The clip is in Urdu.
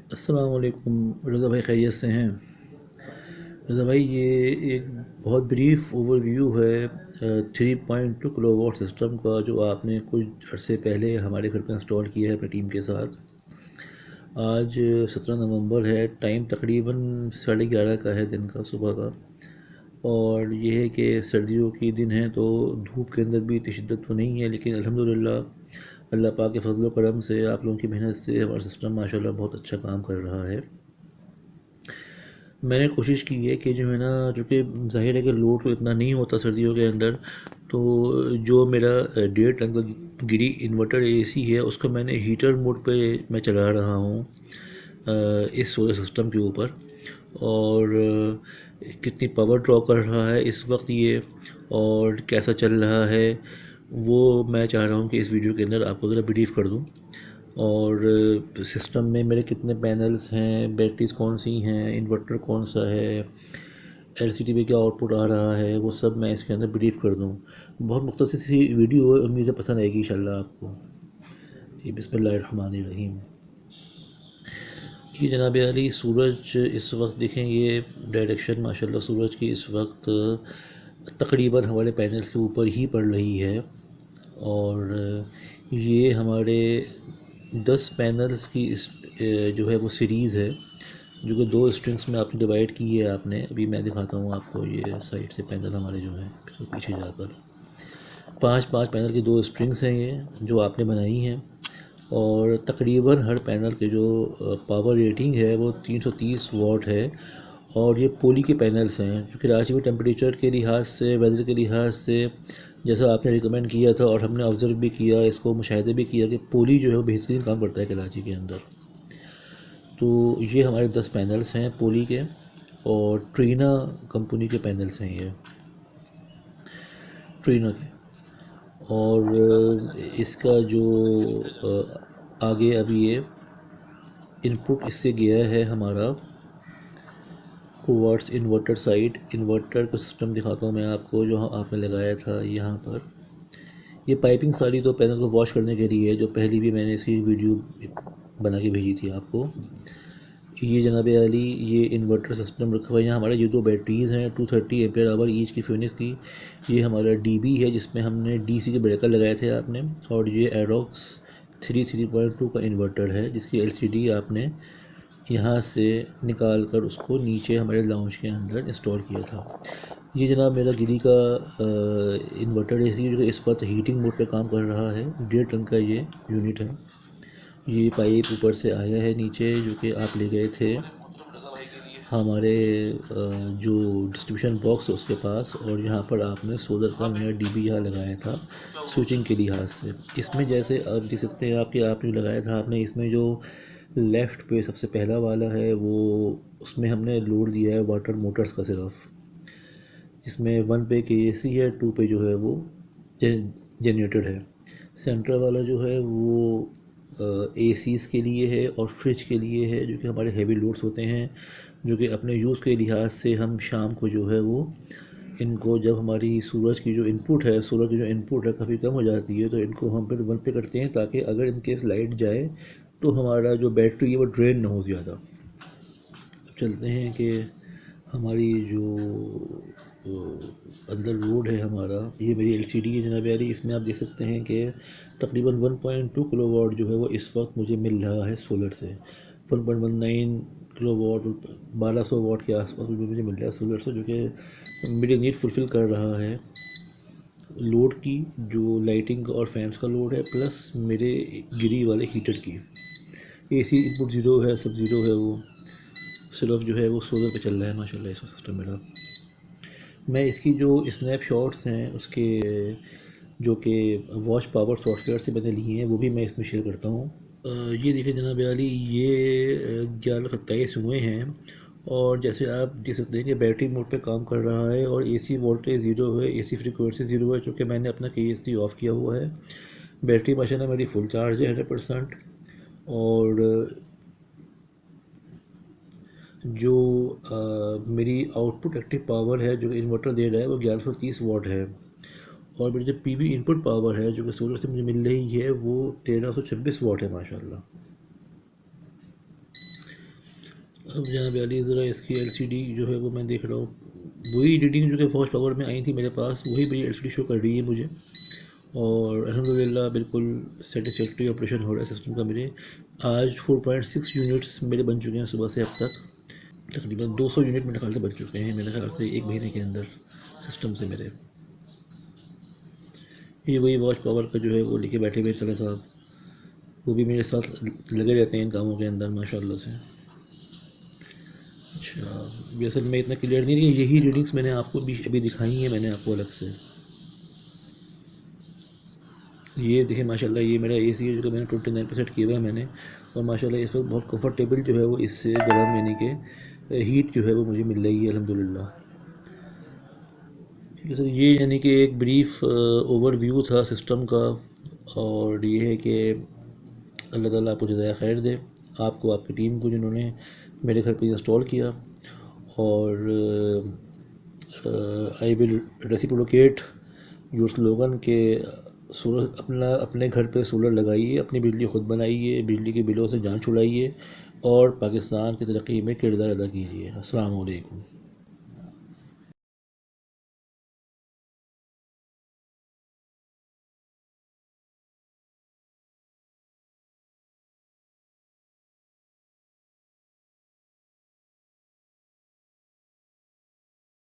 السلام علیکم رضا بھائی، خیریت سے ہیں؟ رضا بھائی، یہ ایک بہت بریف اوور ویو ہے 3.2 کلو واٹ سسٹم کا، جو آپ نے کچھ عرصے پہلے ہمارے گھر پہ انسٹال کیا ہے اپنی ٹیم کے ساتھ۔ آج 17 نومبر ہے، ٹائم تقریباً 11:30 کا ہے، دن کا، صبح کا۔ اور یہ ہے کہ سردیوں کی دن ہیں تو دھوپ کے اندر بھی اتنی شدت تو نہیں ہے، لیکن الحمدللہ اللہ پاک کے فضل و کرم سے، آپ لوگوں کی محنت سے ہمارا سسٹم ماشاءاللہ بہت اچھا کام کر رہا ہے۔ میں نے کوشش کی ہے کہ جو ہے نا، چونکہ ظاہر ہے کہ لوڈ تو اتنا نہیں ہوتا سردیوں کے اندر، تو جو میرا 1.5 ٹن کا گری انورٹر اے سی ہے، اس کو میں نے ہیٹر موڈ پہ میں چلا رہا ہوں اس سولر سسٹم کے اوپر۔ اور کتنی پاور ڈرا کر رہا ہے اس وقت یہ، اور کیسا چل رہا ہے، وہ میں چاہ رہا ہوں کہ اس ویڈیو کے اندر آپ کو ذرا بریف کر دوں۔ اور سسٹم میں میرے کتنے پینلز ہیں، بیٹریز کون سی ہیں، انورٹر کون سا ہے، ایل سی ڈی پہ کیا آؤٹ پٹ آ رہا ہے، وہ سب میں اس کے اندر بریف کر دوں۔ بہت مختصر سی ویڈیو ہے، امید ہے پسند آئے گی انشاءاللہ آپ کو۔ جی، بسم اللہ الرحمن الرحیم۔ یہ جناب علی، سورج اس وقت دیکھیں، یہ ڈائریکشن ماشاءاللہ سورج کی اس وقت تقریباً ہمارے پینلز کے اوپر ہی پڑ رہی ہے۔ اور یہ ہمارے 10 پینلز کی اس جو ہے وہ سیریز ہے، جو کہ 2 اسٹرنگس میں آپ نے ڈیوائڈ کی ہے۔ آپ نے ابھی میں دکھاتا ہوں آپ کو، یہ سائڈ سے پینل ہمارے جو ہیں پیچھے جا کر 5 پینل کی 2 اسٹرنگس ہیں یہ، جو آپ نے بنائی ہیں۔ اور تقریباً ہر پینل کے جو پاور ریٹنگ ہے وہ 330 واٹ ہے۔ اور یہ پولی کے پینلز ہیں، کیونکہ کراچی میں ٹیمپریچر کے لحاظ سے، ویدر کے لحاظ سے، جیسا آپ نے ریکمینڈ کیا تھا اور ہم نے آبزرو بھی کیا، اس کو مشاہدہ بھی کیا کہ پولی جو ہے وہ بہترین کام کرتا ہے کراچی کے اندر۔ تو یہ ہمارے 10 پینلز ہیں پولی کے، اور ٹرینا کمپنی کے پینلز ہیں یہ، ٹرینا کے۔ اور اس کا جو آگے اب یہ ان پٹ اس سے گیا ہے ہمارا ٹوورڈس انورٹر سائڈ۔ انورٹر کا سسٹم دکھاتا ہوں میں آپ کو، جو آپ نے لگایا تھا یہاں پر۔ یہ پائپنگ ساری تو پینل کو واش کرنے کے لیے ہے، جو پہلی بھی میں نے اس کی ویڈیو بنا کے بھیجی تھی آپ کو۔ یہ جناب علی، یہ انورٹر سسٹم رکھا ہوا ہے یہاں ہمارے۔ یہ 2 بیٹریز ہیں 230 ایمپیئر آور ایچ کی فیونکس کی۔ یہ ہمارا ڈی بی ہے، جس میں ہم نے ڈی سی کے بریکر لگائے تھے آپ نے۔ اور یہ ایروکس 3.2 کا انورٹر ہے، جس کی ایل سی ڈی آپ نے یہاں سے نکال کر اس کو نیچے ہمارے لاؤنج کے اندر انسٹال کیا تھا۔ یہ جناب میرا گری کا انورٹر اے سی، جو اس وقت ہیٹنگ موڈ پہ کام کر رہا ہے۔ 1.5 ٹن کا یہ یونٹ ہے۔ یہ پائپ اوپر سے آیا ہے نیچے، جو کہ آپ لے گئے تھے ہمارے جو ڈسٹریبیوشن باکس ہے اس کے پاس۔ اور یہاں پر آپ نے سولر کا نیا ڈی بی یہاں لگایا تھا سوئچنگ کے لحاظ سے۔ اس میں جیسے آپ دیکھ سکتے ہیں آپ کہ آپ نے لگایا تھا، آپ نے اس میں جو لیفٹ پہ سب سے پہلا والا ہے، وہ اس میں ہم نے لوڈ دیا ہے واٹر موٹرز کا صرف، جس میں 1 پہ کے اے سی ہے، 2 پہ جو ہے وہ جنریٹر ہے۔ سینٹر والا جو ہے وہ اے سیز کے لیے ہے اور فریج کے لیے ہے، جو کہ ہمارے ہیوی لوڈز ہوتے ہیں، جو کہ اپنے یوز کے لحاظ سے ہم شام کو جو ہے وہ ان کو، جب ہماری سورج کی جو ان پٹ ہے، سولر کی جو ان پٹ ہے کافی کم ہو جاتی ہے، تو ان کو ہم پھر 1 پہ کرتے ہیں، تاکہ اگر ان کیس لائٹ جائے تو ہمارا جو بیٹری ہے وہ ڈرین نہ ہو زیادہ۔ اب چلتے ہیں کہ ہماری جو اندر روڈ ہے ہمارا، یہ میری ایل سی ڈی ہے جناب علی۔ اس میں آپ دیکھ سکتے ہیں کہ تقریباً 1.2 کلو واٹ جو ہے وہ اس وقت مجھے مل رہا ہے سولر سے۔ 1.19 کلو واٹ، 1200 واٹ کے آس پاس مجھے مل رہا ہے سولر سے، جو کہ میری نیڈ فلفل کر رہا ہے لوڈ کی، جو لائٹنگ اور فینس کا لوڈ ہے، پلس میرے گری والے ہیٹر کی۔ اے سی ان پٹ زیرو ہے، سب زیرو ہے، وہ صرف جو ہے وہ سولر پہ چل رہا ہے ماشاءاللہ اس سسٹم میرا۔ میں اس کی جو اسنیپ شاٹس ہیں اس کے، جو کہ واچ پاور سافٹ ویئر سے میں نے لیے ہیں، وہ بھی میں اس میں شیئر کرتا ہوں۔ یہ دیکھیں جناب علی، یہ 11:27 ہوئے ہیں، اور جیسے آپ دیکھ سکتے ہیں کہ بیٹری موڈ پہ کام کر رہا ہے، اور اے سی وولٹیج زیرو ہے، اے سی فریکوینسی زیرو ہے، چونکہ میں نے اپنا کے ایس سی آف کیا ہوا ہے۔ بیٹری ماشاءاللہ میری فل چارج ہے 100%۔ اور جو میری آؤٹ پٹ ایکٹیو پاور ہے جو کہ انورٹر دے رہا ہے، وہ 1130 واٹ ہے۔ اور میری جو پی وی ان پٹ پاور ہے جو کہ سولر سے مجھے مل رہی ہے، وہ 1326 واٹ ہے ماشاءاللہ۔ اب جناب علی ذرا اس کی ایل سی ڈی جو ہے وہ میں دیکھ رہا ہوں، وہی ریڈنگ جو کہ فوج پاور میں آئی تھی میرے پاس، وہی میری ایل سی ڈی شو کر رہی ہے مجھے، اور الحمدللہ بالکل سیٹسفیکٹری آپریشن ہو رہا ہے سسٹم کا میرے۔ آج 4.6 یونٹس میرے بن چکے ہیں صبح سے اب تک، تقریباً 200 یونٹ میرے خیال سے بن چکے ہیں میرے خیال سے ایک مہینے کے اندر سسٹم سے میرے۔ یہ وہی واچ پاور کا جو ہے وہ لے کے بیٹھے ہوئے طلع صاحب، وہ بھی میرے ساتھ لگے رہتے ہیں ان کاموں کے اندر ماشاء اللہ سے۔ اچھا، یہ اصل میں اتنا کلیئر نہیں ہے، یہی ریڈنگس میں نے آپ کو بھی ابھی دکھائی ہیں میں نے آپ کو الگ سے۔ یہ دیکھیں ماشاء اللہ یہ میرا اے سی ہے جو کہ میں نے 29% کیا ہوا ہے میں نے، اور ماشاء اللہ اس وقت بہت کمفرٹیبل جو ہے وہ اس سے گرم یعنی کہ ہیٹ جو ہے وہ مجھے مل رہی ہے الحمدللہ۔ ٹھیک ہے سر، یہ یعنی کہ ایک بریف اوور ویو تھا سسٹم کا، اور یہ ہے کہ اللہ تعالیٰ آپ کو جزائے خیر دے، آپ کو آپ کی ٹیم کو جنہوں نے میرے گھر پہ انسٹال کیا، اور آئی ول ریسیپروکیٹ یور سلوگن کہ سولر اپنے گھر پہ سولر لگائیے، اپنی بجلی خود بنائیے، بجلی کے بلوں سے جان چھڑائیے، اور پاکستان کی ترقی میں کردار ادا کیجیے۔ السلام علیکم۔